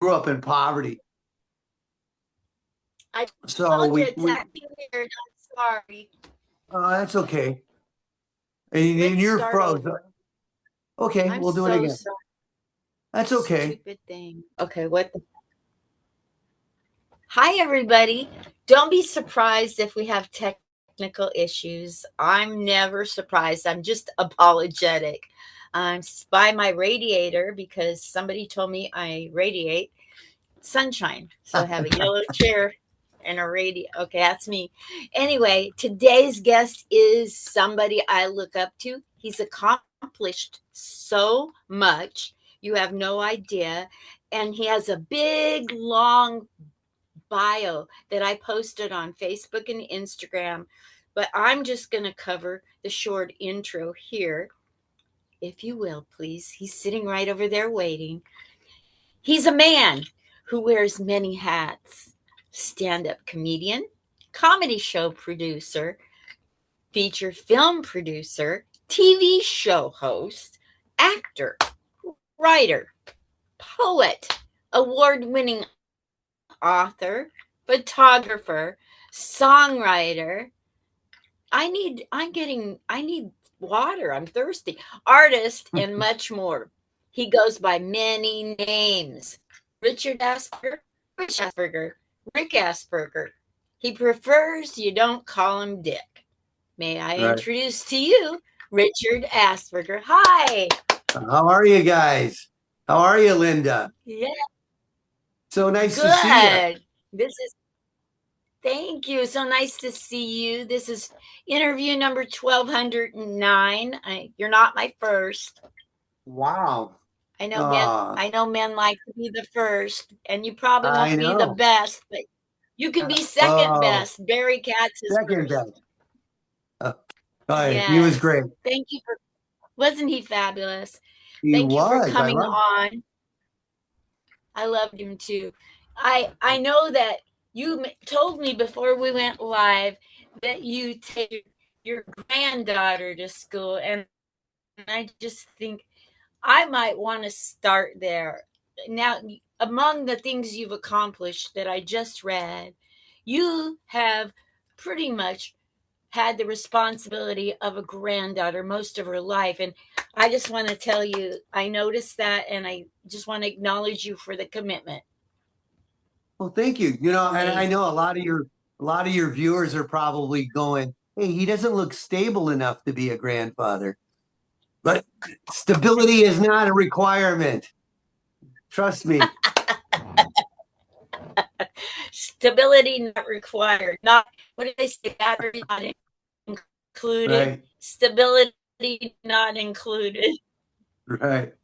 grew up in poverty. I So told you we it's we acting weird. I'm sorry. that's okay. And Let's you're start frozen. over. Okay, I'm we'll do it so again. sorry. That's okay. Stupid thing. Okay, what the Hi, everybody. Don't be surprised if we have technical issues. I'm never surprised. I'm just apologetic. I'm by my radiator because somebody told me I radiate sunshine. So I have a yellow chair and a radio. Okay, that's me. Anyway, today's guest is somebody I look up to. He's accomplished so much. You have no idea. And he has a big, long bio that I posted on Facebook and Instagram, but I'm just going to cover the short intro here, if you will, please. He's sitting right over there waiting. He's a man who wears many hats: stand up comedian, comedy show producer, feature film producer, TV show host, actor, writer, poet, award winning author, photographer, songwriter. I need water. I'm thirsty. Artist and much more. He goes by many names. Richard Asperger, Rich Asperger, Rick Asperger. He prefers you don't call him Dick. May I All right. introduce to you Richard Asperger? Hi. How are you guys? How are you, Linda? Yeah, So nice to see you. good. This is Thank you. So nice to see you. This is interview number 1209. You're not my first. Wow. I know men Uh, I know men like to be the first, and you probably I won't be the know. best, but you can be second Oh, best. Barry Katz is second first. best. Uh, he was Yes. great. Thank you for Wasn't he fabulous? He Thank you for was. I coming love. on. I loved him too. I know that you told me before we went live that you take your granddaughter to school, and I just think I might want to start there. Now, among the things you've accomplished that I just read, you have pretty much had the responsibility of a granddaughter most of her life. And I just want to tell you, I noticed that, and I just want to acknowledge you for the commitment. Well, thank you. It's And I amazing. know a lot of your viewers are probably going, "Hey, he doesn't look stable enough to be a grandfather." But stability is not a requirement. Trust me. Stability not required. Not What did they say? Battery not included. Right. Stability not included. Right.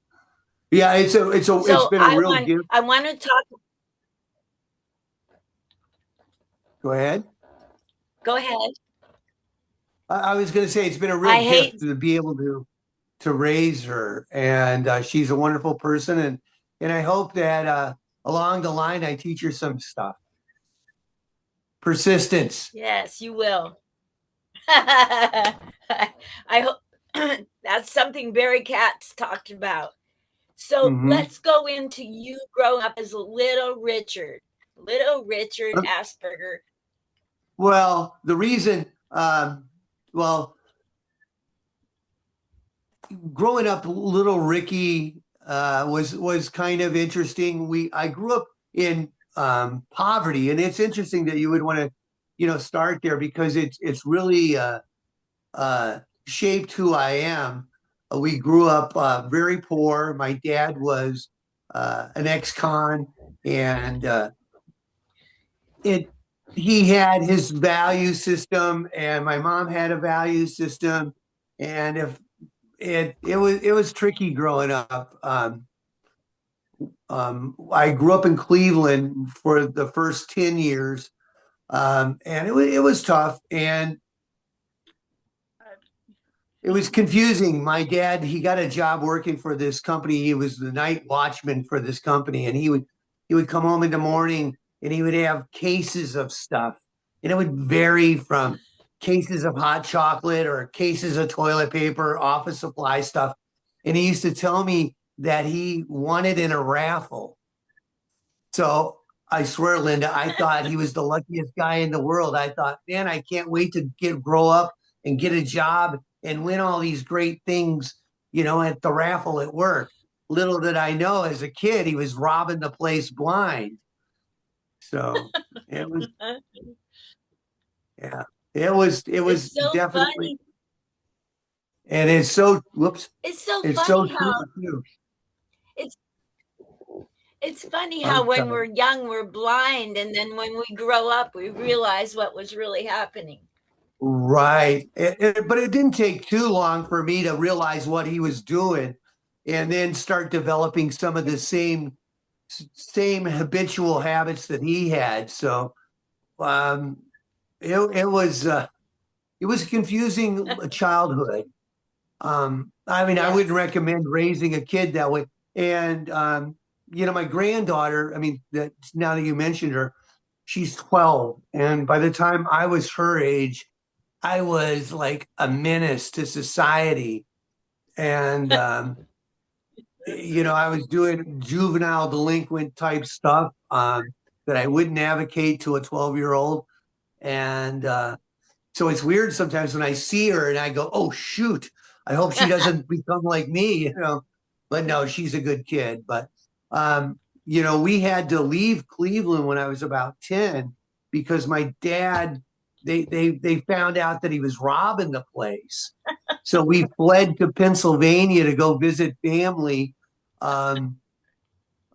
Yeah, it's So been a real gift. I want to talk. Go ahead. Go ahead. I was going to say it's been a real I gift hate to be able to raise her, and she's a wonderful person, and I hope that along the line I teach her some stuff. Persistence. Yes, you will. I hope that's something Barry Katz talked about. So Hmm. let's go into you growing up as Little Richard Asperger. Well, the reason, well, growing up, little Ricky was kind of interesting. I grew up in poverty, and it's interesting that you would want to, start there because it's really shaped who I am. We grew up very poor. My dad was an ex-con, and it he had his value system, and my mom had a value system, and if it was tricky growing up. I grew up in Cleveland for the first 10 years, and it was tough, and it was confusing. My dad, he got a job working for this company. He was the night watchman for this company, and he would come home in the morning and he would have cases of stuff. And it would vary from cases of hot chocolate or cases of toilet paper, office supply stuff. And he used to tell me that he won it in a raffle. So I swear, Linda, I thought he was the luckiest guy in the world. I thought, man, I can't wait to grow up and get a job and win all these great things, at the raffle at work. Little did I know, as a kid, he was robbing the place blind. So it was, yeah, it was It's so definitely, funny. and it's so, whoops, It's so it's so funny true how too. it's it's funny how I'm when sorry. we're young we're blind, and then when we grow up we realize what was really happening. Right. But it didn't take too long for me to realize what he was doing and then start developing some of the same habitual habits that he had. So um, it was a confusing childhood. I mean, I Yes. wouldn't recommend raising a kid that way. And my granddaughter, I mean, now that you mentioned her, she's 12. And by the time I was her age, I was like a menace to society. And, I was doing juvenile delinquent type stuff that I wouldn't advocate to a 12-year-old. And so it's weird sometimes when I see her and I go, oh, shoot, I hope she doesn't become like me. But no, she's a good kid. But, we had to leave Cleveland when I was about 10 because my dad, they found out that he was robbing the place. So we fled to Pennsylvania to go visit family um,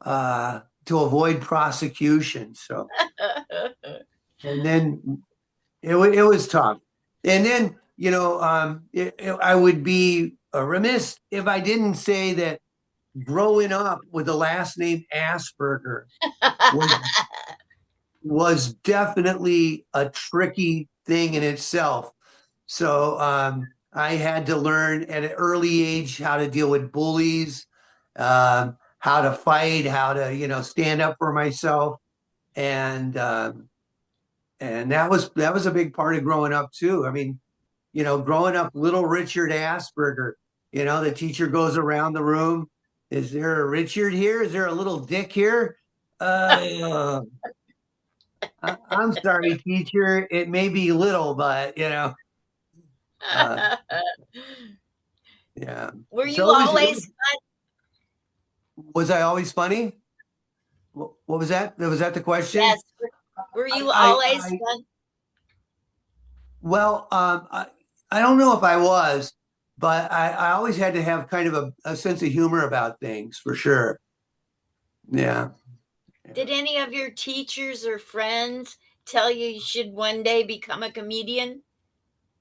to avoid prosecution. So, and then it was tough. And then, I would be remiss if I didn't say that growing up with the last name Asperger was was definitely a tricky thing in itself. So I had to learn at an early age how to deal with bullies, how to fight, how to stand up for myself, and that was a big part of growing up too. I mean, growing up, little Richard Asperger. The teacher goes around the room. Is there a Richard here? Is there a little Dick here? Uh, I'm sorry, teacher. It may be little, but uh, yeah. Were you So always was I always funny? What was that? Was that the question? yes. Were I, you I, always I fun? well, I don't know if I was, but I always had to have kind of a sense of humor about things for sure. Yeah. Did any of your teachers or friends tell you should one day become a comedian?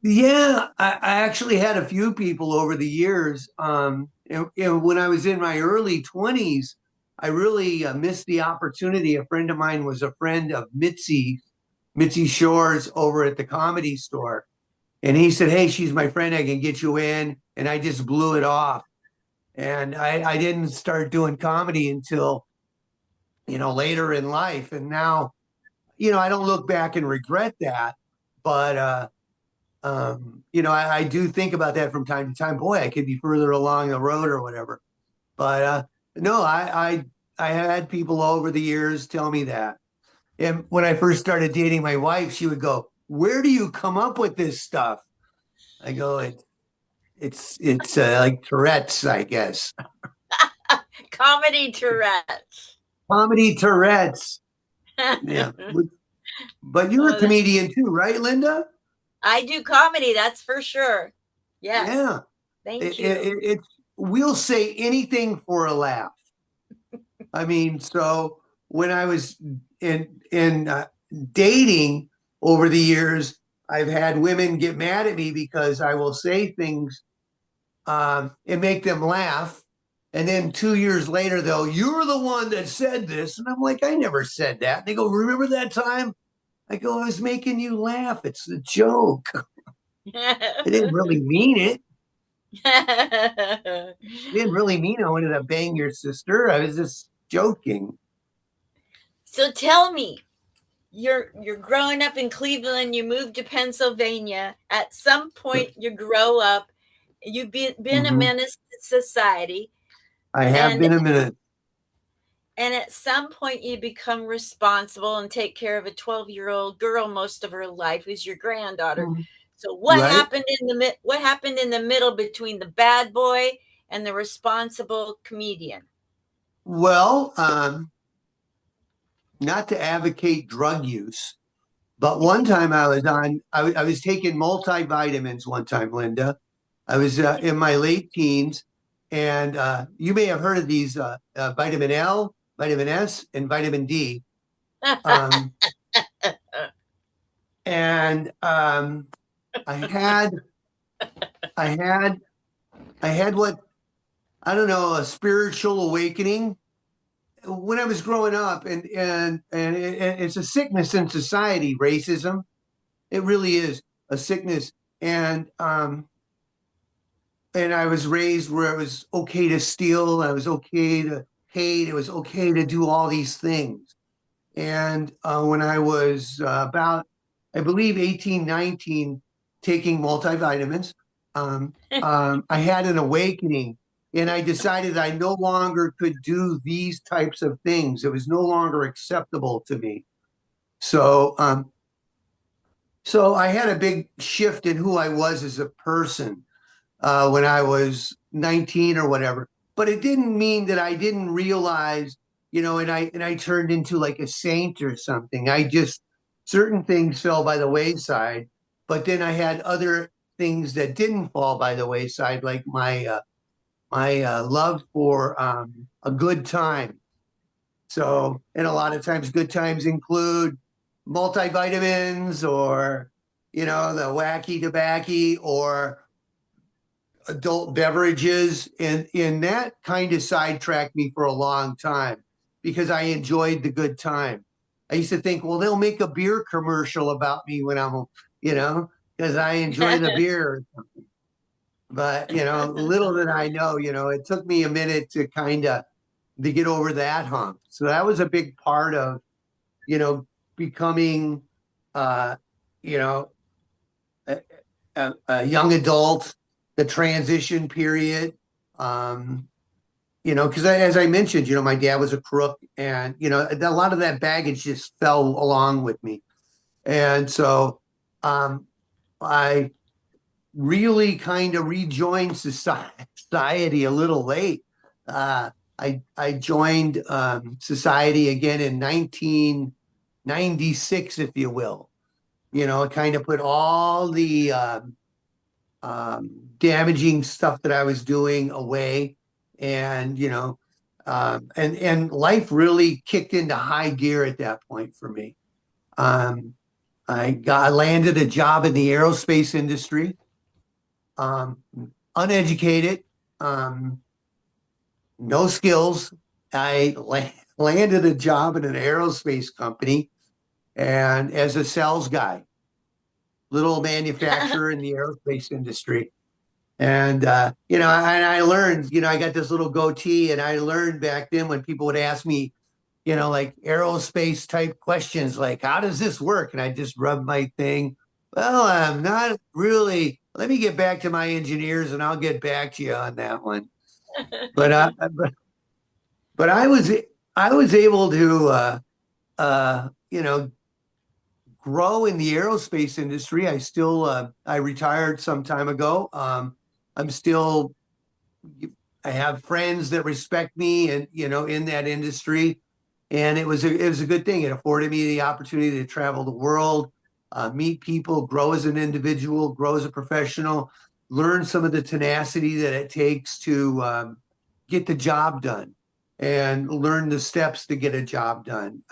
Yeah, I actually had a few people over the years. When I was in my early 20s, I really missed the opportunity. A friend of mine was a friend of Mitzi Shores over at the Comedy Store. And he said, hey, she's my friend. I can get you in. And I just blew it off. And I didn't start doing comedy until, later in life. And now, I don't look back and regret that. But, I do think about that from time to time. Boy, I could be further along the road or whatever. But no, I had people over the years tell me that. And when I first started dating my wife, she would go, "Where do you come up with this stuff?" I go, "It's like Tourette's, I guess. Comedy Tourette's. Comedy Tourette's." Yeah, but you're a Oh, comedian too, right, Linda? I do comedy, that's for sure. Yes. Yeah. Thank you. It's we'll say anything for a laugh. I mean, so when I was in dating over the years, I've had women get mad at me because I will say things and make them laugh. And then 2 years later, they'll, you're the one that said this. And I'm like, I never said that. And they go, remember that time? I go, I was making you laugh. It's a joke. I didn't really mean it. I didn't really mean I wanted to bang your sister. I was just joking. So tell me, you're growing up in Cleveland, you moved to Pennsylvania. At some point you grow up, you've been a Mhm. menace to society, I have and been a minute. And at some point, you become responsible and take care of a 12-year-old girl most of her life, who's your granddaughter. Mhm. So Right. what happened in the middle between the bad boy and the responsible comedian? Well, not to advocate drug use, but one time I was taking multivitamins one time, Linda. I was in my late teens, and you may have heard of these vitamin L, vitamin S, and vitamin D. Um, and I had, I had, I had what I don't know, a spiritual awakening when I was growing up, and it's a sickness in society, racism. It really is a sickness, and I was raised where it was okay to steal, I was okay to hate, it was okay to do all these things. And when I was about, I believe, 18, 19, taking multivitamins, I had an awakening and I decided I no longer could do these types of things. It was no longer acceptable to me. So, so I had a big shift in who I was as a person when I was 19 or whatever. But it didn't mean that I didn't realize, and I turned into like a saint or something. I just certain things fell by the wayside, but then I had other things that didn't fall by the wayside, like my love for a good time. So, and a lot of times, good times include multivitamins or the wacky tobacco or adult beverages, and that kind of sidetracked me for a long time because I enjoyed the good time. I used to think, well, they'll make a beer commercial about me when I'm, you know, because I enjoy the beer. But little did I know, it took me a minute to kind of to get over that hump. So that was a big part of, you know, becoming, uh, you know, a, a young adult, the transition period. Um, because as I mentioned, my dad was a crook, and a lot of that baggage just fell along with me, and so um, I really kind of rejoined society a little late. I joined society again in 1996, if you will. I kind of put all the damaging stuff that I was doing away, and and life really kicked into high gear at that point for me. Um, I landed a job in the aerospace industry, um, uneducated, um, no skills. Landed a job in an aerospace company and as a sales guy, little manufacturer in the aerospace industry. And and I learned, I got this little goatee, and I learned back then when people would ask me, like aerospace type questions, like how does this work? And I just rub my thing. Well, I'm not really. Let me get back to my engineers, and I'll get back to you on that one. But but I was able to grow in the aerospace industry. I retired some time ago. I'm still I have friends that respect me and in that industry, and it was a good thing. It afforded me the opportunity to travel the world, meet people, grow as an individual, grow as a professional, learn some of the tenacity that it takes to get the job done, and learn the steps to get a job done,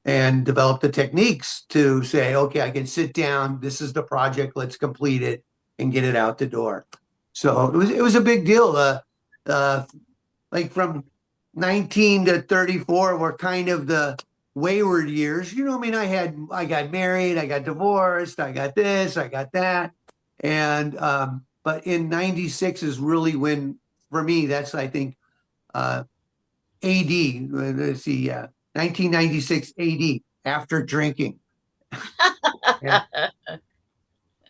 and develop the techniques to say, okay, I can sit down. This is the project. Let's complete it and get it out the door. So it was a big deal. Uh, like from 19 to 34 were kind of the wayward years. I mean, I got married, I got divorced, I got this, I got that. And but in 96 is really when, for me, that's I think AD, let's see, 1996 AD, after drinking. Yeah.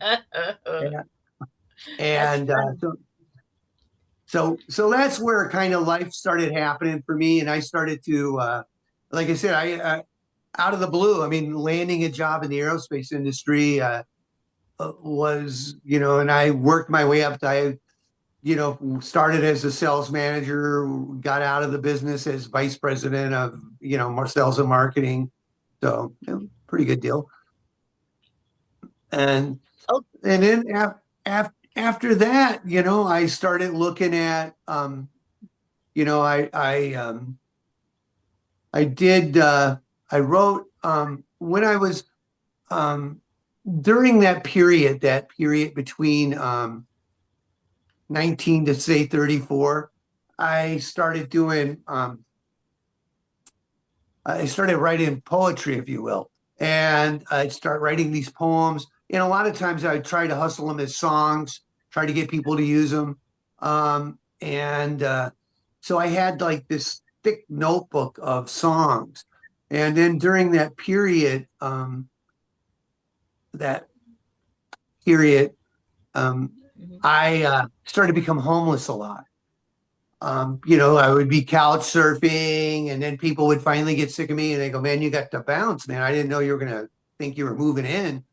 Yeah. That's And funny. So that's where kind of life started happening for me, and I started to, like I said, I out of the blue. I mean, landing a job in the aerospace industry was, and I worked my way up. Started as a sales manager, got out of the business as vice president of, more sales and marketing. So, pretty good deal. And Oh, and then after that, I started looking at, I did, I wrote, when I was, um, during that period between 19 to say 34, I started doing, I started writing poetry, if you will. And I'd start writing these poems. And a lot of times I'd try to hustle them as songs, try to get people to use them. And so I had like this thick notebook of songs. And then during that period, um, mhm. I started to become homeless a lot. I would be couch surfing, and then people would finally get sick of me and they go, "Man, you got to bounce, man. I didn't know you were going to think you were moving in."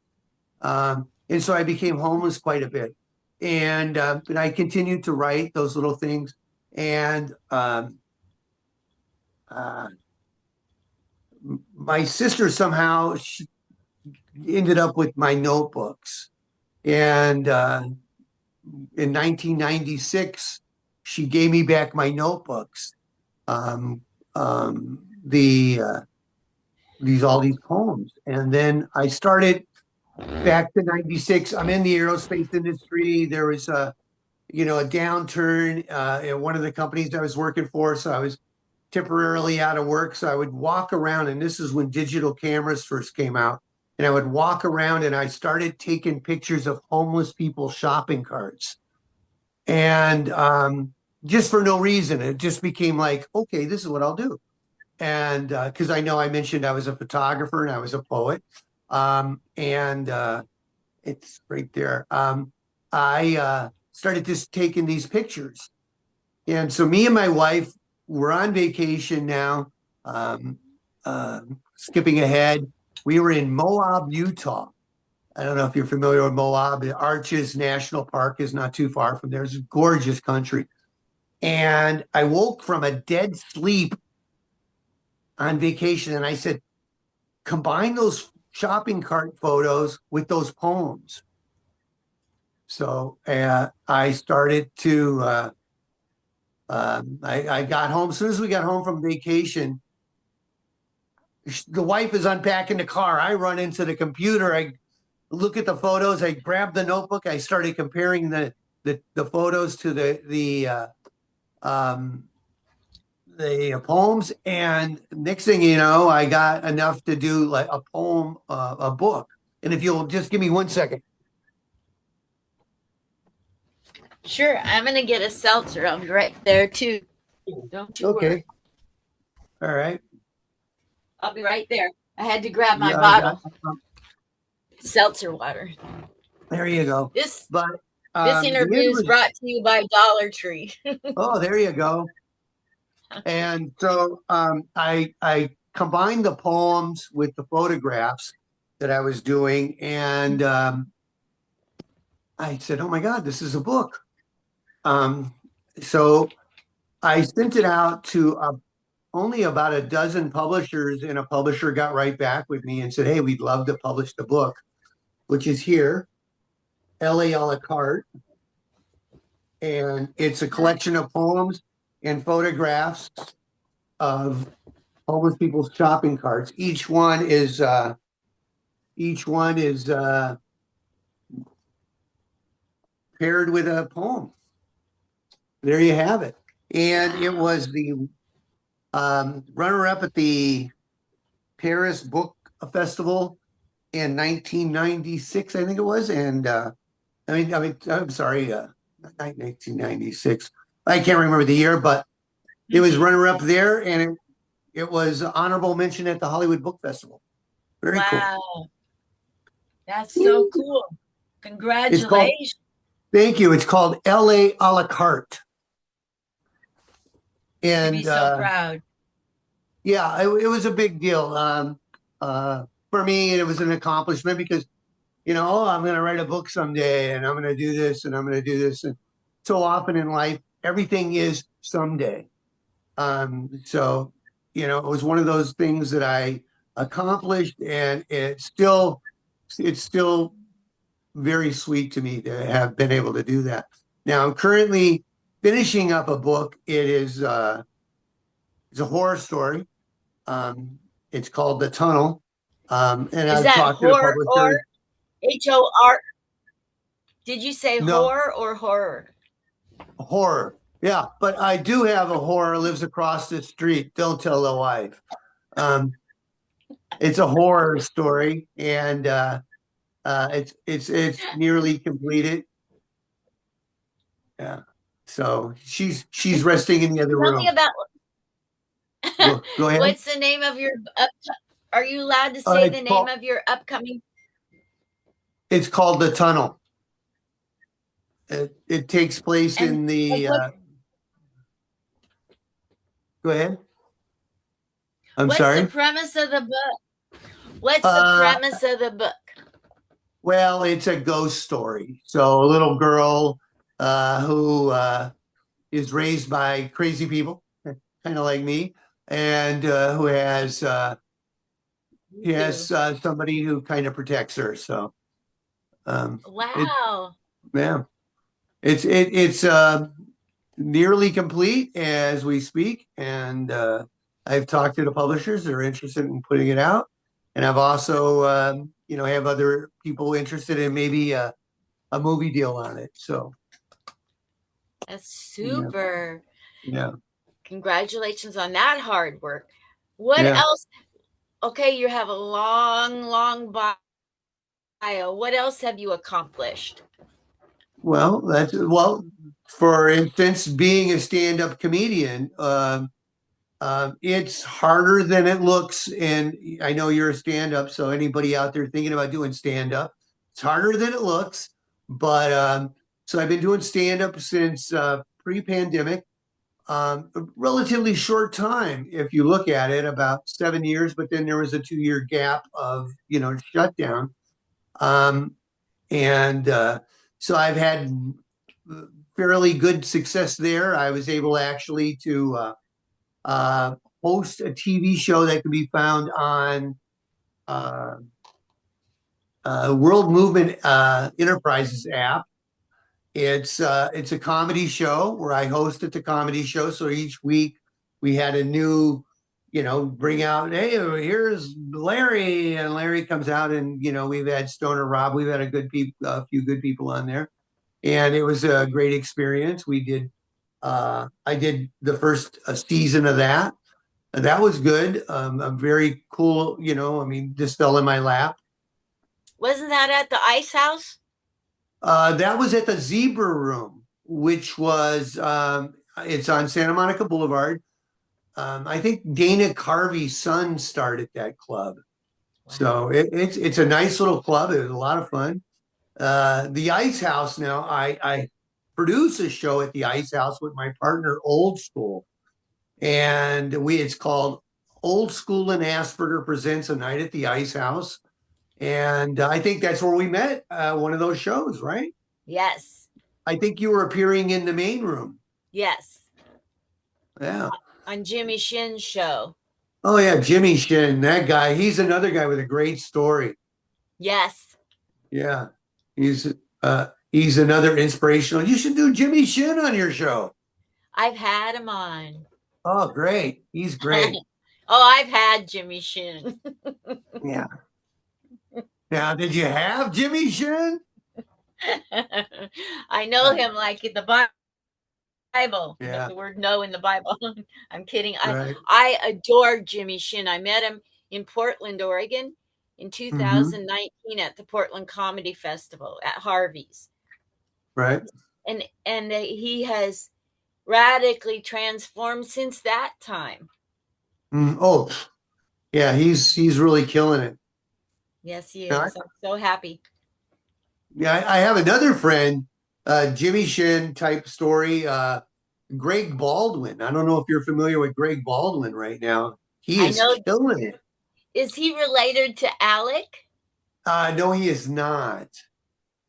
And so I became homeless quite a bit. But I continued to write those little things. And uh, my sister somehow she ended up with my notebooks. And in 1996, she gave me back my notebooks. Um, the all these poems. And then I started back to 96. I'm in the aerospace industry. There was a downturn in one of the companies I was working for. So I was temporarily out of work. So I would walk around, and this is when digital cameras first came out. And I would walk around and I started taking pictures of homeless people's shopping carts. And just for no reason, it just became like, okay, this is what I'll do. And because I know I mentioned I was a photographer and I was a poet. And it's right there. I started just taking these pictures. And so me and my wife were on vacation now. Um, Skipping ahead, we were in Moab, Utah. I don't know if you're familiar with Moab. The Arches National Park is not too far from there. It's a gorgeous country. And I woke from a dead sleep on vacation, and I said, combine those shopping cart photos with those poems. So I started to, I got home. As soon as we got home from vacation, the wife is unpacking the car. I run into the computer. I look at the photos. I grab the notebook. I started comparing the photos to um, the poems. And next thing you know, I got enough to do like a poem, a book. And if you'll just give me 1 second. Sure, I'm gonna get a seltzer. I'll be right there too. Don't you Okay. worry. All right. I'll be right there. I had to grab my Yeah, I got, bottle. Seltzer water. there you go. This But this the interview end is was, brought to you by Dollar Tree. oh, there you go. And so I combined the poems with the photographs that I was doing, and I said, "Oh my God, this is a book." Um, so I sent it out to only about a dozen publishers, and a publisher got right back with me and said, "Hey, we'd love to publish the book," which is here, LA a la carte, and it's a collection of poems and photographs of homeless people's shopping carts. Each one is paired with a poem. There you have it. And it was the runner-up at the Paris Book Festival in 1996, I think it was. And I'm sorry, not 1996. I can't remember the year, but it was runner-up there, and it was honorable mention at the Hollywood Book Festival. Very cool. Wow, that's so cool. It's called, Congratulations. thank you. It's called LA a la carte. To be And so proud. yeah, it was a big deal. For me, it was an accomplishment because, oh, I'm going to write a book someday and I'm going to do this and I'm going to do this. And so often in life, everything is someday. So, it was one of those things that I accomplished, and it's still very sweet to me to have been able to do that. Now I'm currently finishing up a book. It's a horror story. It's called The Tunnel. And Is I've that talked to the horror or publisher. HOR? Did you say No, horror or horror? horror. Yeah, but I do have a horror lives across the street. Don't tell the wife. Um, it's a horror story, and it's nearly completed. Yeah. So she's resting in the other Tell me room. about Go ahead. what's the name of your are you allowed to say It's the name called of your upcoming it's called The Tunnel. It takes place and in the. what Go ahead. I'm what's the sorry. premise of the book? What's the Uh, premise of the book? well, it's a ghost story. So a little girl who is raised by crazy people, kind of like me, and who has Me he too. has somebody who kind of protects her. So it Wow. yeah, it's nearly complete as we speak, and I've talked to the publishers. They're interested in putting it out, and I've also have other people interested in maybe a movie deal on it. So That's yeah, super. yeah, Congratulations on that hard work. What yeah. else? Okay, you have a long, long bio. What else have you accomplished? Well, for instance, being a stand-up comedian, it's harder than it looks. And I know you're a stand-up, so anybody out there thinking about doing stand-up, it's harder than it looks. But so I've been doing stand-up since pre-pandemic. A relatively short time, if you look at it, about 7 years. But then there was a 2 year gap of shutdown. Um, and so I've had fairly good success there. I was able actually to uh, host a TV show that can be found on uh, World Movement Enterprises app. It's a comedy show where I hosted the comedy show. So each week we had a new, bring out, hey, here's Larry, and Larry comes out, and we've had Stoner Rob, we've had a few good people on there, and it was a great experience. I did the first season of that. And that was good. I'm very cool. I mean, just fell in my lap. Wasn't that at the Ice House? That was at the Zebra Room, which was it's on Santa Monica Boulevard. I think Dana Carvey's son started that club, Wow. so it's a nice little club. It was a lot of fun. The Ice House. Now, I produce a show at the Ice House with my partner, Old School, and it's called Old School and Asperger presents a night at the Ice House, and I think that's where we met. One of those shows, right? Yes. I think you were appearing in the main room. Yes. Yeah. On Jimmy Shin's show. Oh yeah, Jimmy Shin, that guy. He's another guy with a great story. Yes. Yeah. He's another inspirational. You should do Jimmy Shin on your show. I've had him on. Oh, great. He's great. Oh, I've had Jimmy Shin. Yeah. Now, did you have Jimmy Shin? I know him like in the Bible. Yeah, The word no in the Bible. I'm kidding. right. I adore Jimmy Shin. I met him in Portland, Oregon in Mm-hmm. 2019 at the Portland Comedy Festival at Harvey's. Right. And he has radically transformed since that time. Oh, yeah, he's really killing it. Yes, he Now, is. I'm so happy. yeah, I have another friend, Jimmy Shin type story. Greg Baldwin. I don't know if you're familiar with Greg Baldwin right now. He I is know. killing it. Is he related to Alec? No, he is not.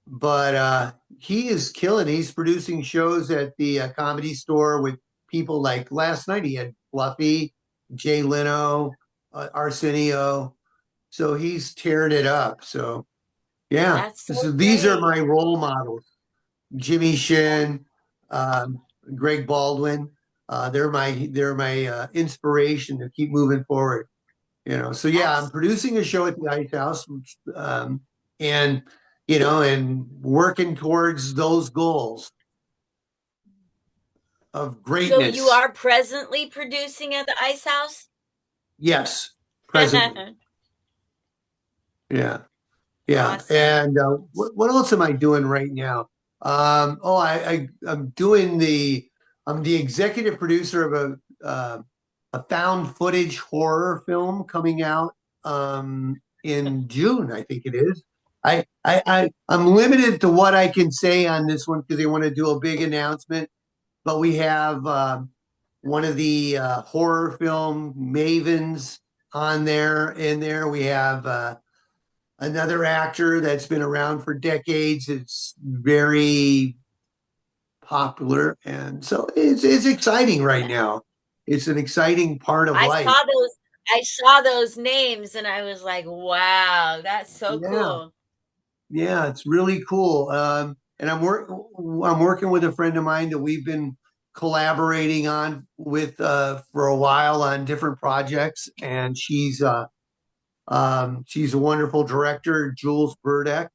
But he is killing. He's producing shows at the Comedy Store with people like last night. He had Fluffy, Jay Leno, Arsenio. So he's tearing it up. So yeah, That's so so these are great. my role models: Jimmy Shin, um, Greg Baldwin. They're my inspiration to keep moving forward. So yeah, I'm Abs- producing a show at the Ice House, and and working towards those goals of So you greatness. are presently producing at the Ice House? Yes, presently. Yeah, yeah. Awesome. And what else am I doing right now? Oh, I'm the executive producer of a found footage horror film coming out in June, I think it is. I'm limited to what I can say on this one because they want to do a big announcement. But we have one of the horror film mavens on there. In there, we have another actor that's been around for decades. It's very popular, and so it's exciting right now. It's an exciting part of I life. saw those I saw those names and I was like, "Wow, that's so Yeah, cool." yeah, it's really cool. And I'm working with a friend of mine that we've been collaborating on with for a while on different projects, and she's a wonderful director, Jules Burdeck.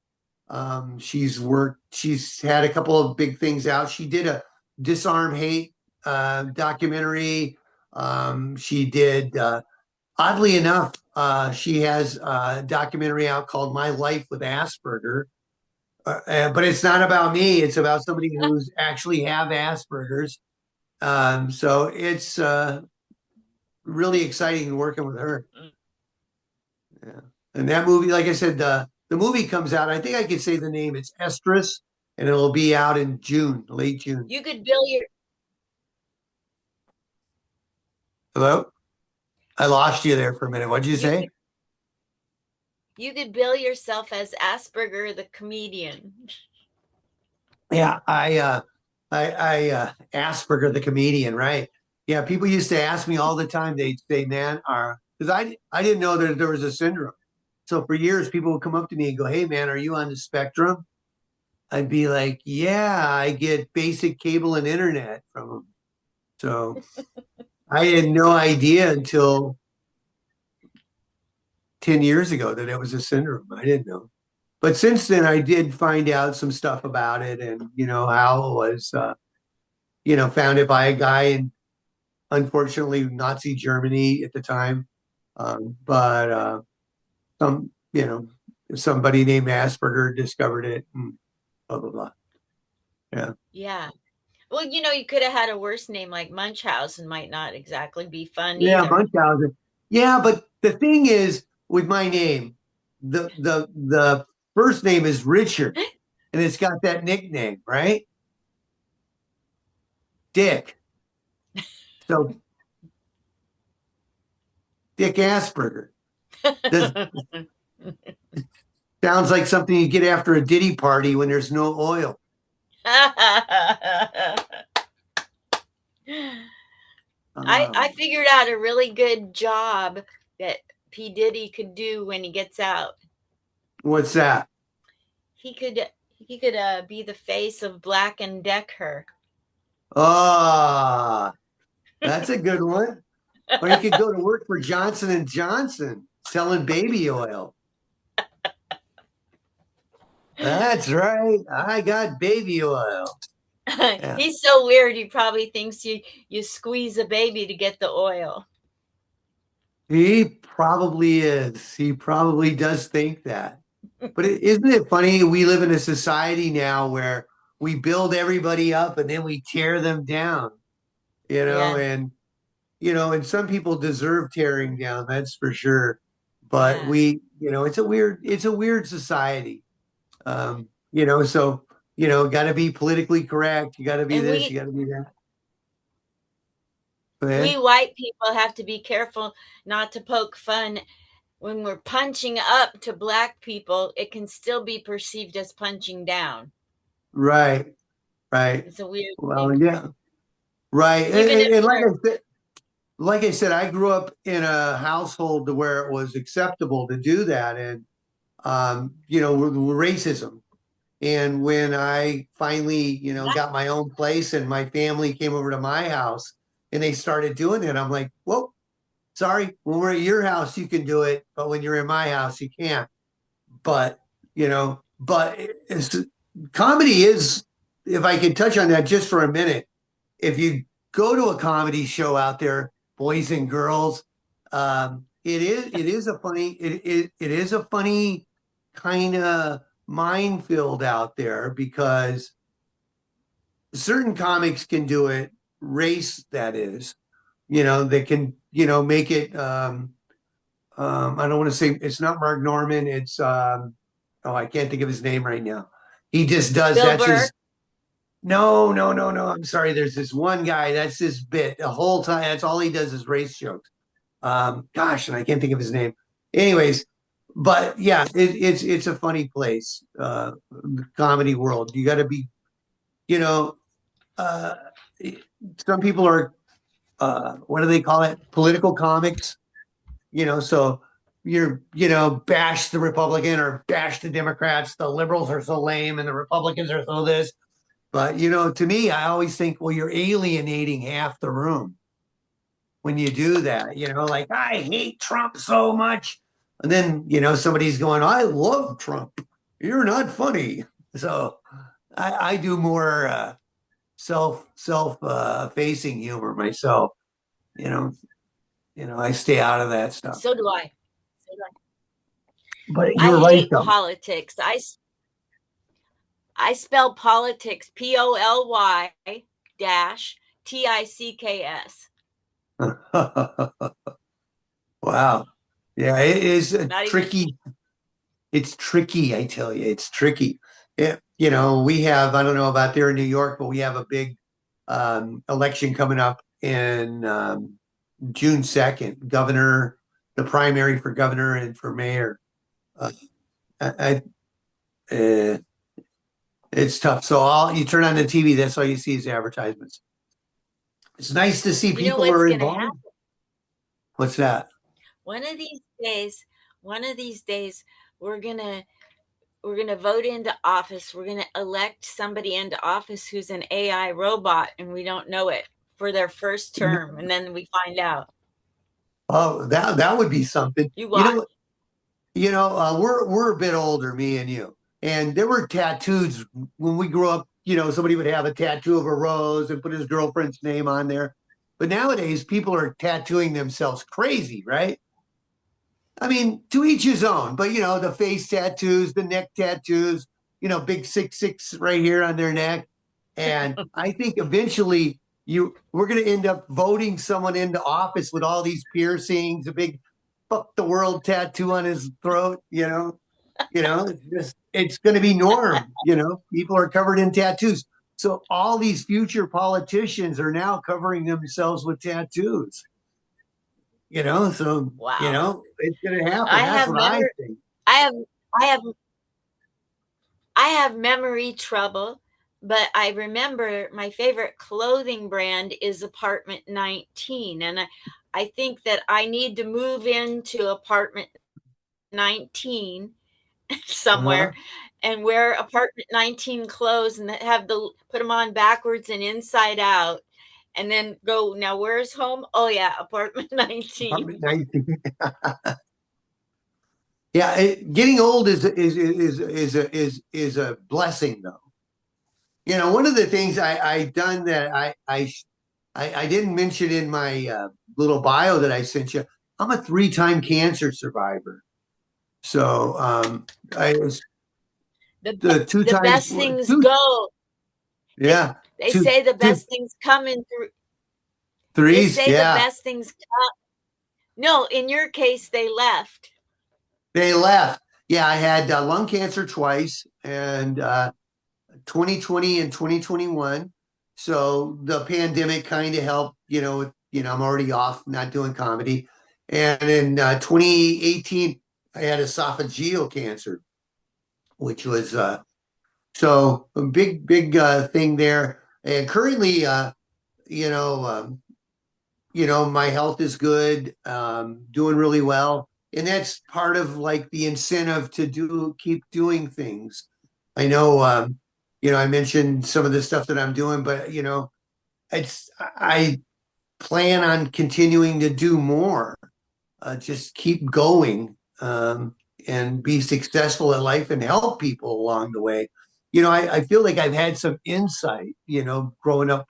She's had a couple of big things out. She did a Disarm Hate documentary. She did, oddly enough, she has a documentary out called My Life with Asperger. But it's not about me. It's about somebody who's actually have Asperger's. So it's really exciting working with her. Yeah. And that movie, like I said, the movie comes out. I think I could say the name. It's Estrus, and it'll be out in June, late June. You could bill your Hello? I lost you there for a minute. What'd you you say? could you could bill yourself as Asperger the comedian. Yeah, Asperger the comedian, right? Yeah, people used to ask me all the time. They'd say, "Man, because I didn't know that there was a syndrome." So for years, people would come up to me and go, "Hey, man, are you on the spectrum?" I'd be like, "Yeah, I get basic cable and internet from them." So I had no idea until 10 years ago that it was a syndrome. I didn't know. But since then, I did find out some stuff about it and, how it was, founded by a guy in, unfortunately, Nazi Germany at the time. But some, somebody named Asperger discovered it and blah, blah, blah. Yeah. Yeah. Well, you could have had a worse name like Munchausen might not exactly be fun Yeah, either. Munchausen. Yeah, but the thing is with my name, the first name is Richard, and it's got that nickname, right? Dick. So Dick Asperger. This sounds like something you get after a Diddy party when there's no oil. I Um, figured out a really good job that P. Diddy could do when he gets out. what's that? He could be the face of Black and Decker. Ah, that's a good one. Or you could go to work for Johnson and Johnson selling baby oil. That's right. I got baby oil. Yeah. He's so weird. He probably thinks you squeeze a baby to get the oil. He probably is. He probably does think that. But isn't it funny? We live in a society now where we build everybody up and then we tear them down, Yeah, and and some people deserve tearing down, that's for sure. But yeah. it's a weird society. So got to be politically correct. You got to be And this. You we got to be that. We Man. white people have to be careful not to poke fun. When we're punching up to black people, it can still be perceived as punching down. Right, right. It's a weird Well, thing. yeah, right. Even if And we're like I said, I grew up in a household to where it was acceptable to do that, and racism. And when I finally, got my own place and my family came over to my house and they started doing it, I'm like, whoa, sorry, when we're at your house, you can do it, but when you're in my house, you can't. But, comedy is, if I could touch on that just for a minute, if you go to a comedy show out there, boys and girls, it is a funny kind of minefield out there because certain comics can do it, race that is, they can, make it I don't want to say it's not Mark Norman, it's oh, I can't think of his name right now. He just does Bill that's Burr, his no, no, no, no. I'm sorry. There's this one guy. That's his bit the whole time. That's all he does is race jokes. Gosh, and I can't think of his name. Anyways, but yeah, it's a funny place. The comedy world. You got to be, you know, uh, some people are what do they call it? Political comics. So you're bash the Republican or bash the Democrats. The liberals are so lame, and the Republicans are so this. But to me, I always think, well, you're alienating half the room when you do that. Like I hate Trump so much, and then somebody's going, I love Trump. You're not funny. So I do more self facing humor myself. You know, I stay out of that stuff. so do I. So do But I. I you're right, hate though. politics. I spell politics POLY dash TICKS. Wow. Yeah, it is a Not even tricky. It's tricky, I tell you. It's tricky. We have, I don't know about there in New York, but we have a big election coming up in June 2nd, the primary for governor and for mayor. Uh, uh, it's tough. So you turn on the TV, that's all you see is advertisements. It's nice to see you know people what's are going to involved. happen. What's that? One of these days, one of these days, we're gonna we're gonna vote into office. We're gonna elect somebody into office who's an AI robot, and we don't know it for their first term, and then we find out. Oh, that would be something. You watch. We're a bit older, me and you, and there were tattoos when we grew up. Somebody would have a tattoo of a rose and put his girlfriend's name on there. But nowadays, people are tattooing themselves crazy, right? I mean, to each his own. But the face tattoos, the neck tattoos, big 666 right here on their neck. And I think eventually we're going to end up voting someone into office with all these piercings, a big "fuck the world" tattoo on his throat. It's going to be norm. People are covered in tattoos. So all these future politicians are now covering themselves with tattoos. So Wow. it's going to happen. I That's have what I memory. think. I have. I have. I have memory trouble, but I remember my favorite clothing brand is Apartment 19, and I think that I need to move into Apartment 19 somewhere Uh-huh. and wear Apartment 19 clothes and have the put them on backwards and inside out, and then go, now where's home? Oh yeah, Apartment 19. Apartment 19. Yeah, getting old is a blessing, though. One of the things I done that I didn't mention in my little bio that I sent you. I'm a three-time cancer survivor. So I was the two The times best things two go. They yeah they say the two best things come in through. They threes, say the yeah. best things come. No, in your case, they left. They left. Yeah, I had lung cancer twice, and 2020 and 2021. So the pandemic kind of helped, with I'm already off, not doing comedy. And in 2018, I had esophageal cancer, which was so a big thing there. And currently, you know, um, my health is good, doing really well. And that's part of like the incentive to keep doing things. I know, I mentioned some of the stuff that I'm doing, but I plan on continuing to do more. Just keep going, and be successful in life and help people along the way. I feel like I've had some insight, growing up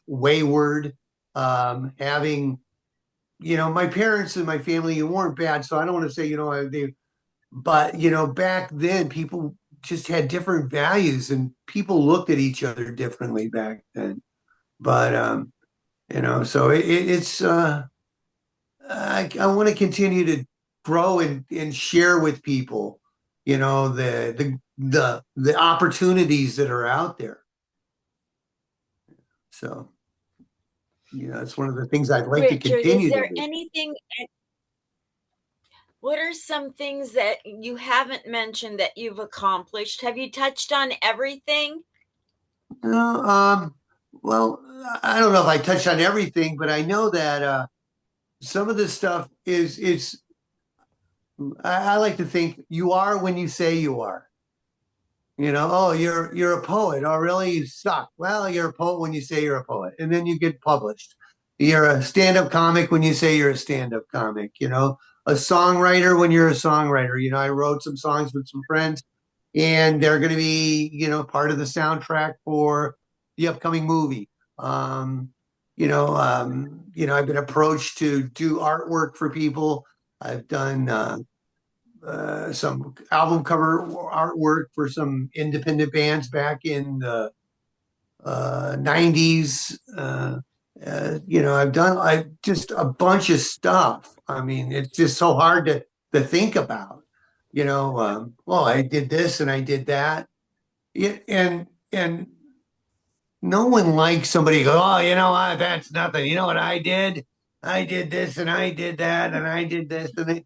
wayward, having, my parents and my family weren't bad. So I don't want to say, but, back then people just had different values and people looked at each other differently back then. But, so I want to continue to grow and share with people, the opportunities that are out there. So, it's one of the things I'd like to Richard, is continue to there do. anything, what are some things that you haven't mentioned that you've accomplished? Have you touched on everything? Uh, well, I don't know if I touched on everything, but I know that some of this stuff is I like to think you are when you say you are. Oh, you're a poet. Oh, really? You suck. Well, you're a poet when you say you're a poet, and then you get published. You're a stand-up comic when you say you're a stand-up comic. A songwriter when you're a songwriter. I wrote some songs with some friends, and they're going to be, part of the soundtrack for the upcoming movie. I've been approached to do artwork for people. I've done some album cover artwork for some independent bands back in the 90s. I've just a bunch of stuff. I mean, it's just so hard to think about. Well, I did this and I did that. Yeah, and no one likes somebody who goes, oh, that's nothing. You know what I did? I did this and I did that and I did this and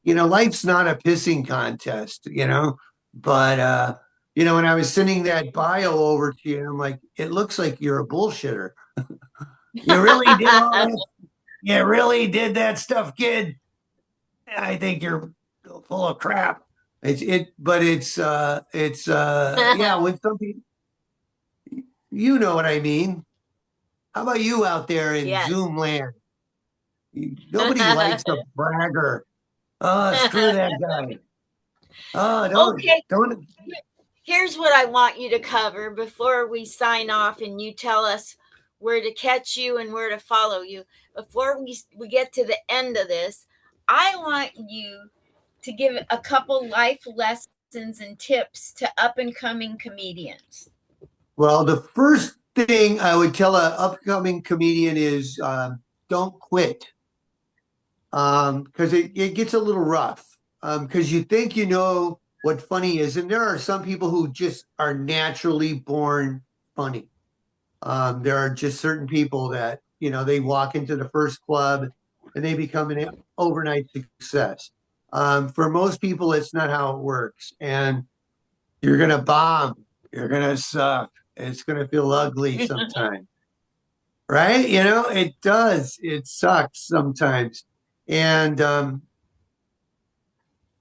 life's not a pissing contest, but when I was sending that bio over to you, I'm like, it looks like you're a bullshitter. You really did all that. You really did that stuff, kid. I think you're full of crap. But yeah, when something, what I mean. How about you out there in Yes. Zoom land? Nobody likes a bragger. Oh, screw that guy. Oh, Okay, don't. here's what I want you to cover before we sign off and you tell us where to catch you and where to follow you. Before we get to the end of this, I want you to give a couple life lessons and tips to up and coming comedians. Well, the first thing I would tell an upcoming comedian is don't quit, because it gets a little rough, because you think you know what funny is, and there are some people who just are naturally born funny. There are just certain people that they walk into the first club and they become an overnight success. For most people, it's not how it works, and you're gonna bomb. You're gonna suck. It's gonna feel ugly sometimes, right? It does. It sucks sometimes, and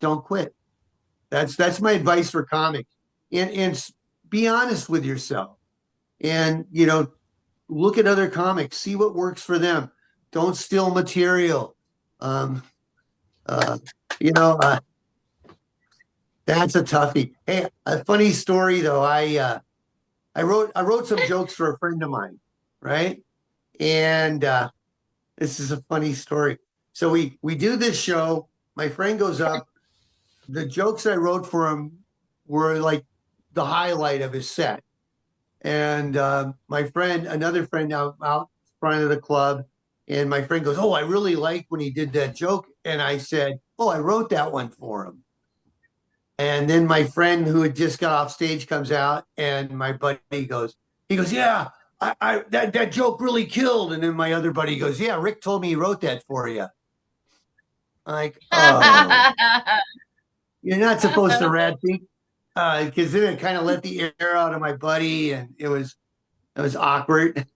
don't quit. That's my advice for comics. And be honest with yourself, and look at other comics, see what works for them. Don't steal material. Um, uh, you know, uh, that's a toughie. Hey, a funny story though. I wrote some jokes for a friend of mine, right? And this is a funny story. So we do this show. My friend goes up. The jokes I wrote for him were like the highlight of his set. And my friend, another friend out front of the club, and my friend goes, "Oh, I really liked when he did that joke." And I said, "Oh, I wrote that one for him." And then my friend who had just got off stage comes out, and my buddy goes, "Yeah, that joke really killed. And then my other buddy goes, yeah, Rick told me he wrote that for you. Like, oh, you're not supposed to rat me. Because then it kind of let the air out of my buddy, and it was awkward.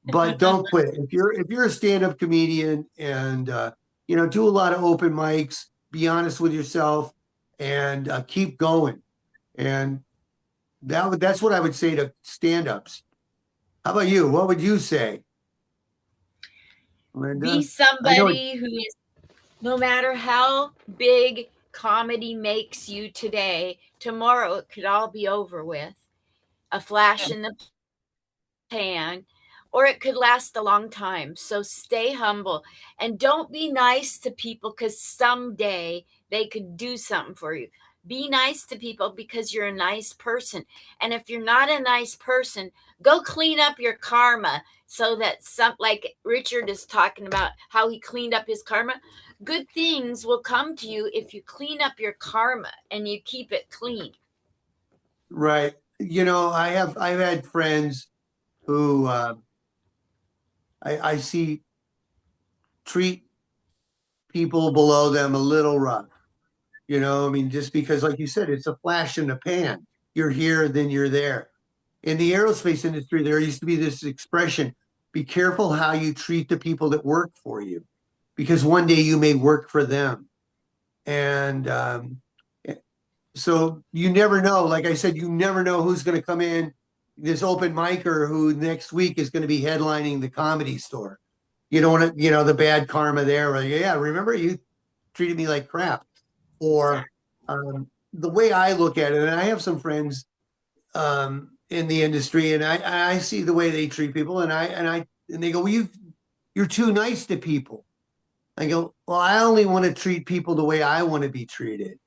But don't quit. If you're a stand-up comedian and do a lot of open mics, be honest with yourself and keep going. And that's what I would say to stand-ups. How about you? What would you say, Be Linda? I know it. somebody who is, no matter how big comedy makes you today, tomorrow it could all be over with. A flash in the pan, or it could last a long time. So stay humble and don't be nice to people because someday they could do something for you. Be nice to people because you're a nice person. And if you're not a nice person, go clean up your karma so that like Richard is talking about how he cleaned up his karma. Good things will come to you if you clean up your karma and you keep it clean. Right. I've had friends who I see treat people below them a little rough. I mean, just because, like you said, it's a flash in the pan. You're here, then you're there. In the aerospace industry, there used to be this expression: be careful how you treat the people that work for you, because one day you may work for them. And so you never know. Like I said, you never know who's going to come in, this open micer who next week is going to be headlining the Comedy Store. You don't want to, the bad karma there. Like, yeah, remember you treated me like crap. Or the way I look at it, and I have some friends in the industry, and I see the way they treat people, and they go, well, you're too nice to people. I go, well, I only want to treat people the way I want to be treated.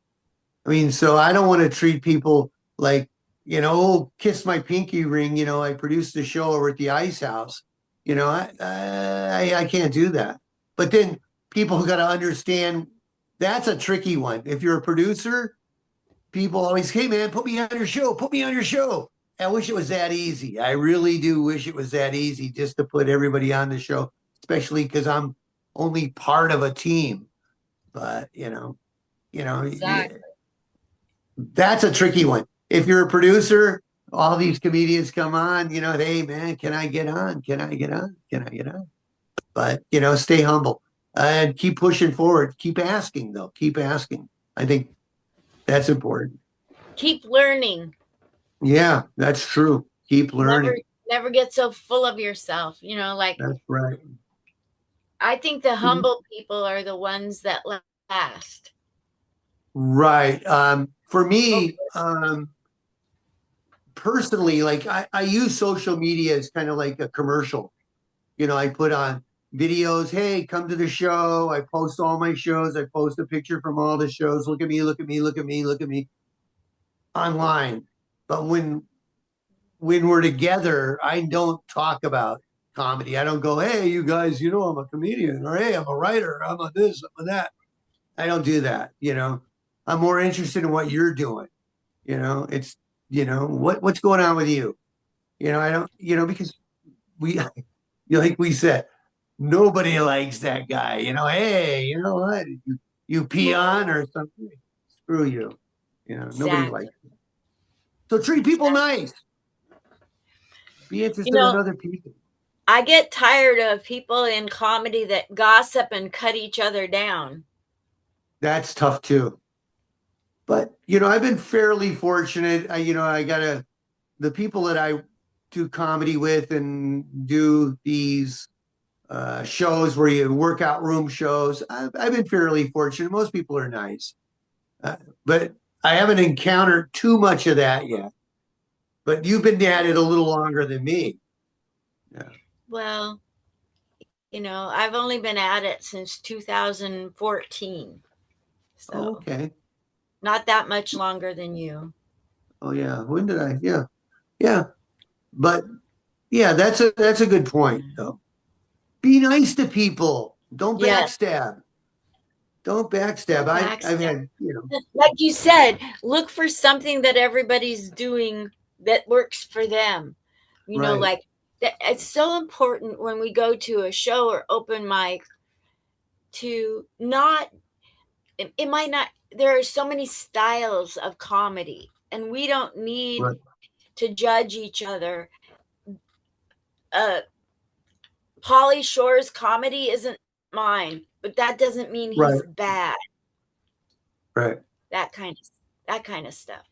I mean, so I don't want to treat people like, oh, kiss my pinky ring. I produced a show over at the Ice House. I can't do that. But then people got to understand that's a tricky one. If you're a producer, people always, hey man, put me on your show, put me on your show. I wish it was that easy. I really do wish it was that easy just to put everybody on the show, especially because I'm only part of a team. But yeah, Exactly. that's a tricky one. If you're a producer, all these comedians come on, hey man, can I get on? Can I get on? Can I get on? But stay humble and keep pushing forward. Keep asking though. Keep asking. I think that's important. Keep learning. Yeah, that's true. Keep Never learning. never get so full of yourself. Like That's right. I think the humble people are the ones that last. Right. For me, Focus. personally, like I use social media as kind of like a commercial. I put on videos. Hey, come to the show. I post all my shows. I post a picture from all the shows. Look at me, look at me, look at me, look at me online. But when we're together, I don't talk about comedy. I don't go, hey, you guys, I'm a comedian, or hey, I'm a writer, I'm a this, I'm a that. I don't do that. I'm more interested in what you're doing. It's what's going on with you. I don't, because we, like we said, nobody likes that guy. Hey, you know what? You peon or something. Screw you. Nobody Exactly. likes it. So treat people Exactly. nice. Be You interested in know, other people. I get tired of people in comedy that gossip and cut each other down. That's tough too. But I've been fairly fortunate. I got the people that I do comedy with and do these shows where you workout room shows. I've been fairly fortunate. Most people are nice, but I haven't encountered too much of that yet. But you've been at it a little longer than me. Yeah. Well, I've only been at it since 2014. Oh, So okay. not that much longer than you. Oh, yeah. When did I? Yeah, yeah. But yeah, that's a good point though. Be nice to people. Don't Yes. backstab. Don't backstab. Don't I've backstab. had, Like you said, look for something that everybody's doing that works for them. right. Like it's so important when we go to a show or open mic to not, it might not, there are so many styles of comedy, and we don't need Right. to judge each other. uh Pauly Shore's comedy isn't mine, but that doesn't mean he's Right. bad. Right. That kind of that kind of stuff.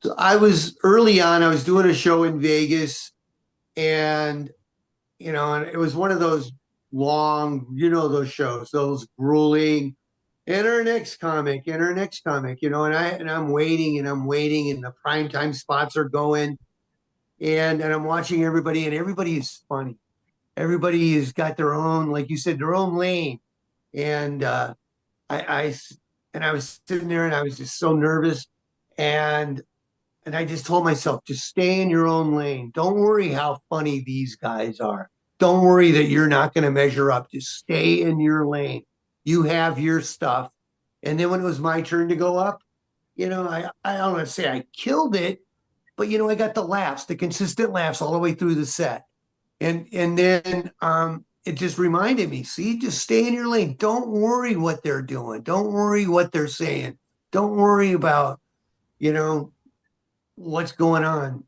So I was early on, I was doing a show in Vegas, and and it was one of those long, those shows, those grueling, and our next comic, and our next comic, and I'm waiting and I'm waiting, and the prime time spots are going, and I'm watching everybody, and everybody is funny. Everybody has got their own, like you said, their own lane. And I and I was sitting there and I was just so nervous. And I just told myself, just stay in your own lane. Don't worry how funny these guys are. Don't worry that you're not going to measure up. Just stay in your lane. You have your stuff. And then when it was my turn to go up, I don't want to say I killed it, but I got the laughs, the consistent laughs all the way through the set. And then it just reminded me, see, just stay in your lane. Don't worry what they're doing. Don't worry what they're saying. Don't worry about, you know, what's going on,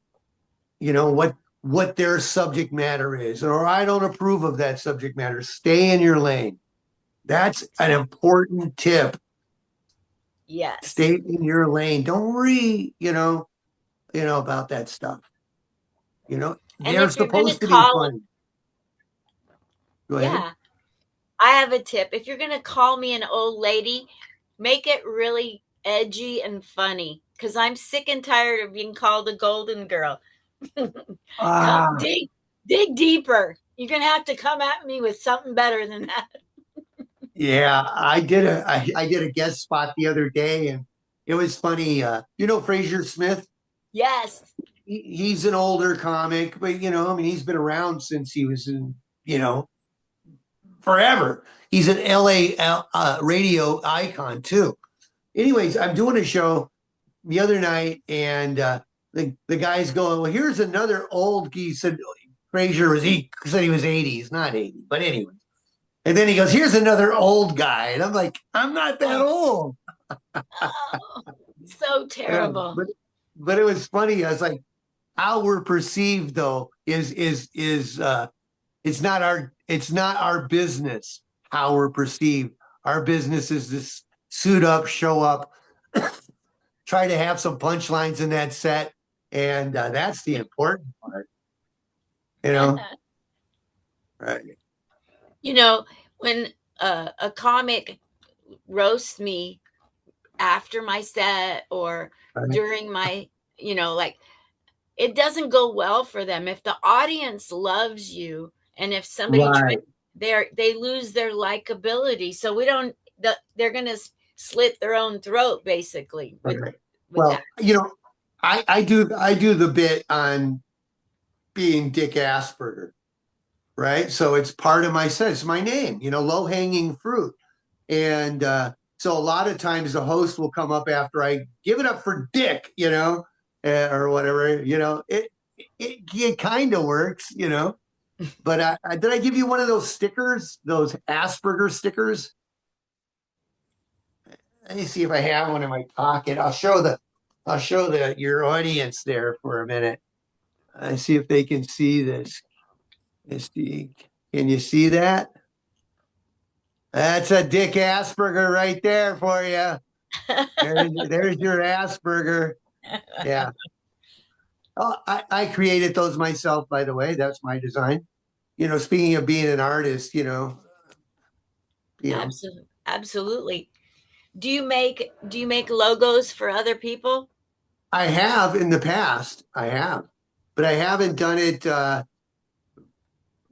what their subject matter is, or I don't approve of that subject matter. Stay in your lane. That's an important tip. Yes. Stay in your lane. Don't worry, about that stuff. And They're if you're going to supposed to be call, funny. Go ahead. yeah, I have a tip. If you're going to call me an old lady, make it really edgy and funny, because I'm sick and tired of being called a golden girl. Ah, dig deeper. You're going to have to come at me with something better than that. yeah, I did a guest spot the other day, and it was funny. Fraser Smith. Yes. He's an older comic, but I mean, he's been around since he was in, you know, forever. He's an LA radio icon too. Anyways, I'm doing a show the other night, and the guy's going, "Well, here's another old." He said he said he was 80. He's not 80, but anyway. And then he goes, "Here's another old guy," and I'm like, "I'm not that Oh, old." oh, so Yeah, terrible. but it was funny. I was like, how we're perceived though is it's not our business how we're perceived. Our business is to suit up, show up, try to have some punchlines in that set, and that's the important part, you know. Right. You know, when a comic roasts me after my set or Right. during my, like, it doesn't go well for them. If the audience loves you, and if somebody tries, Right. they lose their likability. So we don't, they're going to slit their own throat basically Right. with that. Well, I do the bit on being Dick Asperger, right? So it's part of my set. It's my name, low hanging fruit. And so a lot of times the host will come up after I give it up for Dick, or whatever, it kind of works. But did I give you one of those stickers, those Asperger stickers? Let me see if I have one in my pocket. I'll show your audience there for a minute. I see if they can see this. Can you see that? That's a Dick Asperger right there for you. There's your Asperger. Yeah. Oh, I created those myself, by the way. That's my design. Speaking of being an artist, you know, Absolutely. Absolutely. Do you make logos for other people? I have in the past. I have, but I haven't done it.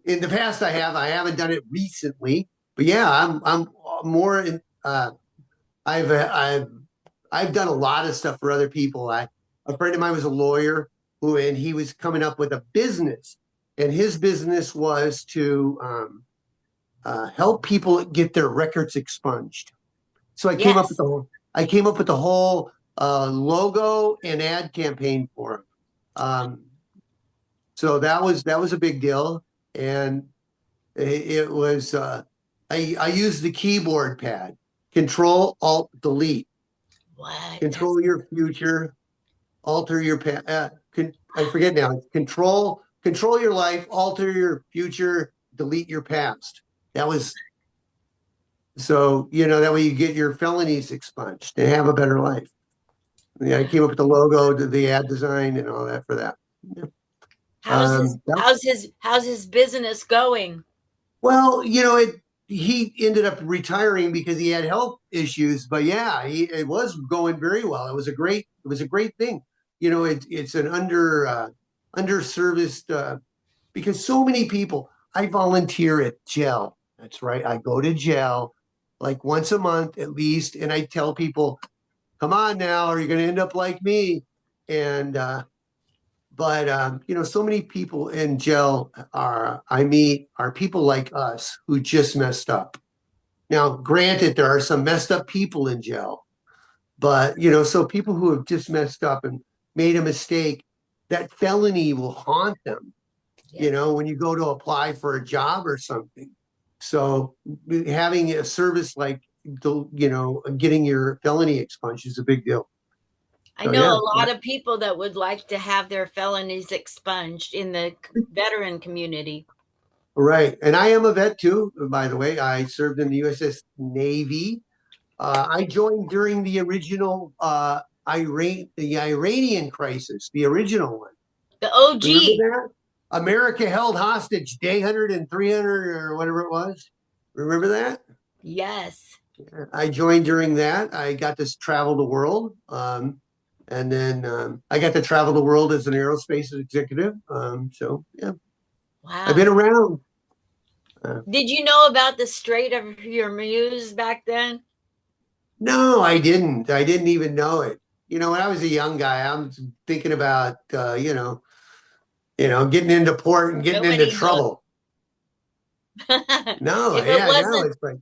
In the past, I have. I haven't done it recently. But yeah, I'm more in. I've I've I've done a lot of stuff for other people. A friend of mine was a lawyer and he was coming up with a business, and his business was to help people get their records expunged. So Yes. I came up with the whole logo and ad campaign for him. Um, So that was a big deal, and it was I used the keyboard pad, Control Alt Delete, What? That's control your future, alter your past. I forget now. It's control your life, alter your future, delete your past. That was so that way you get your felonies expunged and have a better life. Yeah, I came up with the logo, the ad design, and all that for that. Yeah. how's his That how's his business going? Well, he ended up retiring because he had health issues, but yeah, it was going very well. It was a great thing. It's an underserviced because so many people. I volunteer at jail. That's right. I go to jail like once a month at least, and I tell people, "Come on now, or you're going to end up like me." And but so many people in jail I meet are people like us who just messed up. Now, granted, there are some messed up people in jail, but so people who have just messed up and made a mistake, that felony will haunt them. Yeah. When you go to apply for a job or something. So having a service like getting your felony expunged is a big deal. I So know yeah, a yeah. lot of people that would like to have their felonies expunged in the veteran community. Right. And I am a vet too, by the way. I served in the USS Navy. I joined during the original the Iranian crisis, the original one. The Remember OG. that? America held hostage day 100 and 300 or whatever it was. Remember that? Yes. I joined during that. I got to travel the world. And then I got to travel the world as an aerospace executive. So, yeah, I've been Wow. around. Uh, Did you know about the Strait of Hormuz back then? No, I didn't. I didn't even know it. When I was a young guy, I'm thinking about getting into port and getting into Nobody knows. trouble. No, If it yeah, no, wasn't, it's like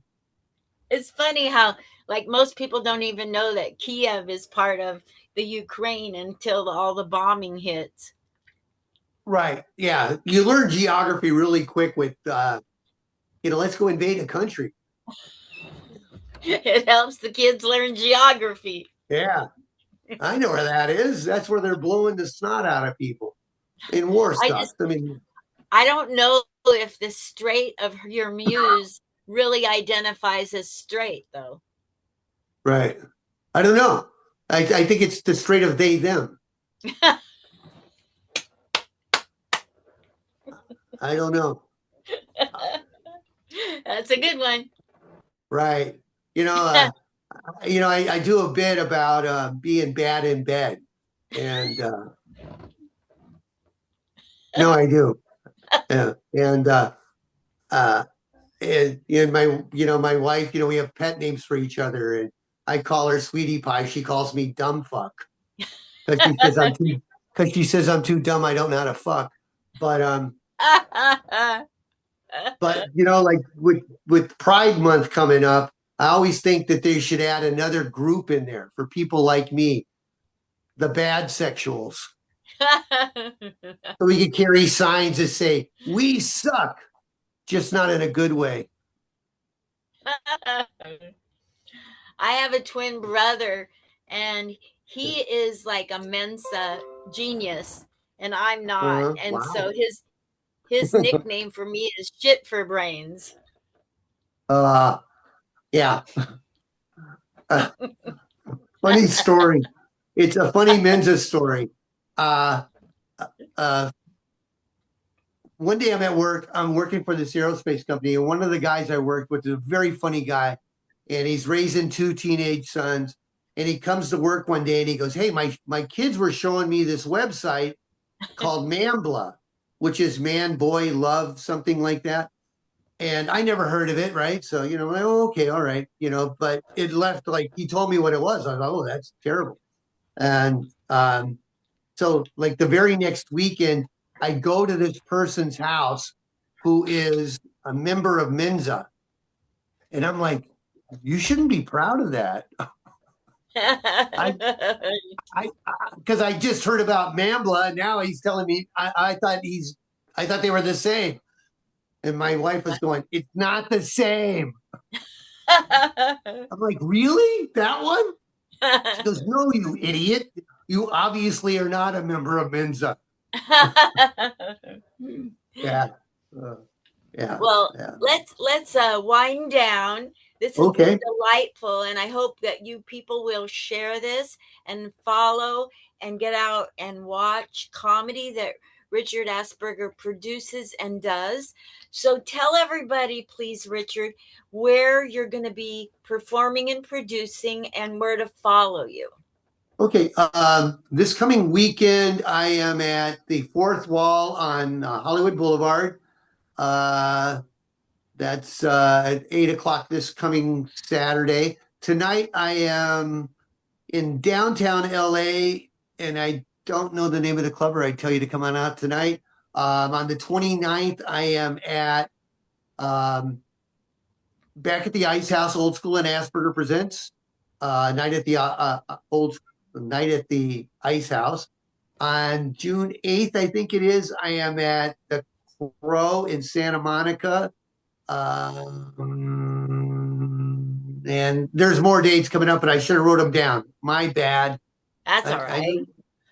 it's funny how, like, most people don't even know that Kiev is part of the Ukraine until all the bombing hits. right. Yeah, you learn geography really quick with let's go invade a country. It helps the kids learn geography. Yeah, I know where that is. That's where they're blowing the snot out of people in war I stuff. just, I mean, I don't know if the Strait of Hormuz really identifies as straight, though. right. I don't know. I think it's the Strait of they them. I don't know. That's a good one. Right. You know, I do a bit about being bad in bed, and no, I do. And uh, and my wife, we have pet names for each other, and I call her Sweetie Pie. She calls me Dumb Fuck because she says I'm too dumb. I don't know how to fuck. But like with Pride Month coming up, I always think that they should add another group in there for people like me, the bad sexuals. So we could carry signs that say, "We suck," just not in a good way. I have a twin brother, and he is like a Mensa genius, and I'm not. And so Wow. his nickname for me is Shit for Brains. uh, yeah. Uh, Funny story. It's a funny Mensa story. Uh, uh, One day I'm at work. I'm working for this aerospace company, and one of the guys I worked with is a very funny guy, and he's raising two teenage sons. And he comes to work one day and he goes, "Hey, my kids were showing me this website called Mambla, which is man, boy, love, something like that." And I never heard of it, right? So, like, oh, okay, all right, but it left like he told me what it was. I was like, oh, that's terrible. And so, like the very next weekend, I go to this person's house who is a member of Mensa. And I'm like, you shouldn't be proud of that. I, because I just heard about Mambla, and now he's telling me I thought they were the same. And my wife was going, "It's not the same." I'm like, "Really? That one?" She goes, "No, you idiot. You obviously are not a member of Mensa." Yeah. Uh, yeah. Well, Yeah. let's wind down. This has been Okay. delightful, and I hope that you people will share this and follow and get out and watch comedy that Richard Asperger produces and does. So tell everybody, please, Richard, where you're going to be performing and producing and where to follow you. Okay. This coming weekend, I am at the Fourth Wall on Hollywood Boulevard. Uh, that's at 8 o'clock this coming Saturday. Tonight, I am in downtown LA, and I don't know the name of the club, or I'd tell you to come on out tonight. On the 29th, I am at um, back at the Ice House, Old School and Asperger presents night at the old night at the Ice House. On June 8th, I think it is, I am at the Crow in Santa Monica. And there's more dates coming up, but I should have wrote them down. My bad. That's all I right. knew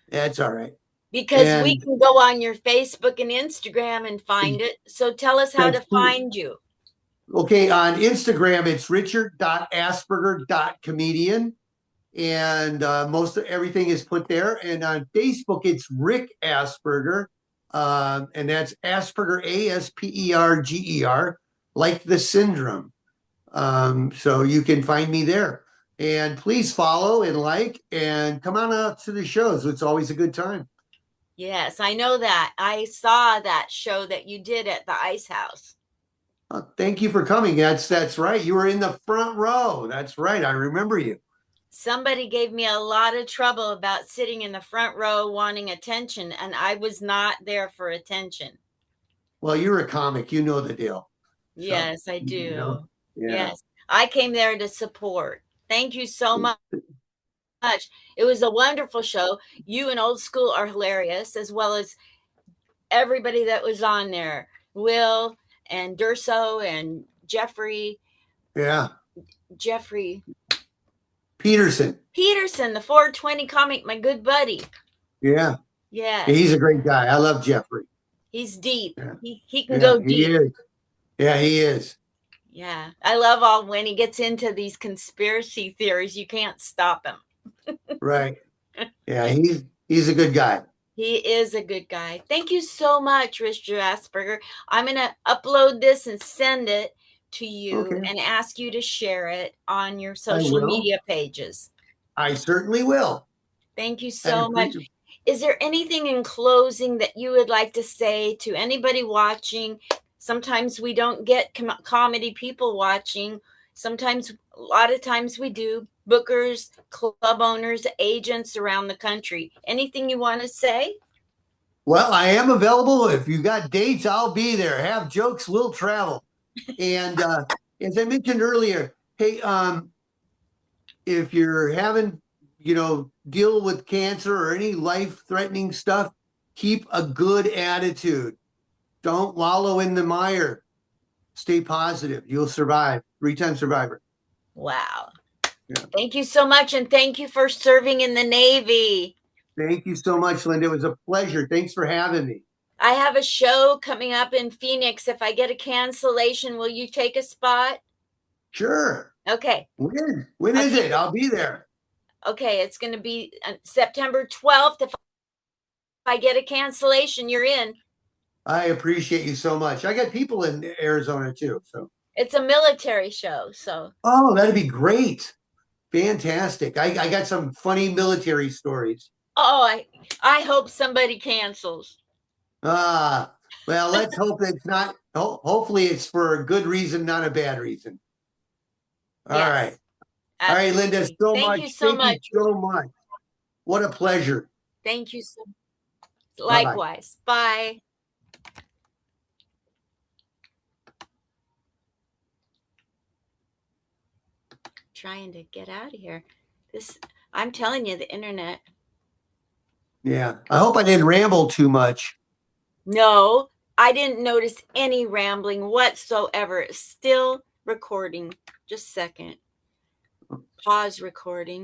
that's all right. Because we And can go on your Facebook and Instagram and find it. So tell us how thanks. to find you. Okay, on Instagram, it's richard.asperger.comedian. And most of everything is put there. And on Facebook, it's Rick Asperger. And that's Asperger, Asperger, like the syndrome. So you can find me there. And please follow and like and come on out to the shows. It's always a good time. Yes, I know that. I saw that show that you did at the Ice House. Thank you for coming. That's right. You were in the front row. That's right. I remember you. Somebody gave me a lot of trouble about sitting in the front row wanting attention, and I was not there for attention. Well, you're a comic. You know the deal. So, Yes, I do. yeah. Yes, I came there to support. Thank you so much. It was a wonderful show. You and Old School are hilarious, as well as everybody that was on there. Will and Durso and Yeah. Jeffrey Peterson. Peterson, the 420 comic, my good buddy. Yeah. Yes, He's a great guy. I love Jeffrey. he's deep. Yeah. He can Yeah. go He deep. is. Yeah, he is. Yeah, I love all when he gets into these conspiracy theories. You can't stop him. Right. Yeah. He's a good guy. He is a good guy. Thank you so much, Richard Asperger. I'm going to upload this and send it to you Okay. and ask you to share it on your I social will. media pages. I certainly will. Thank you I so much. appreciate. Is there anything in closing that you would like to say to anybody watching? Sometimes we don't get comedy people watching. Sometimes, a lot of times we do. Bookers, club owners, agents around the country. Anything you want to say? Well, I am available. If you got dates, I'll be there. Have jokes, we'll travel. And as I mentioned earlier, hey, if you're having, deal with cancer or any life-threatening stuff, keep a good attitude. Don't wallow in the mire. Stay positive. You'll survive. Three-time survivor. Wow. Yeah. Thank you so much. And thank you for serving in the Navy. Thank you so much, Linda. It was a pleasure. Thanks for having me. I have a show coming up in Phoenix. If I get a cancellation, will you take a spot? Sure. Okay. When I'll is take it? I'll be there. Okay, it's going to be September 12th. If I get a cancellation, you're in. I appreciate you so much. I got people in Arizona too. So. It's a military show, so. Oh, that'd be great. Fantastic. I got some funny military stories. Oh, I hope somebody cancels. Well, let's hope it's not. Hopefully, it's for a good reason, not a bad reason. All right. Yes, All right, Linda, absolutely. so Thank you much. so Thank you much. so much. What a pleasure. Thank you so Bye bye. Likewise. Bye. Trying to get out of here. This, I'm telling you, the internet. Yeah. I hope I didn't ramble too much. No, I didn't notice any rambling whatsoever. It's still recording. Just a second. Pause recording.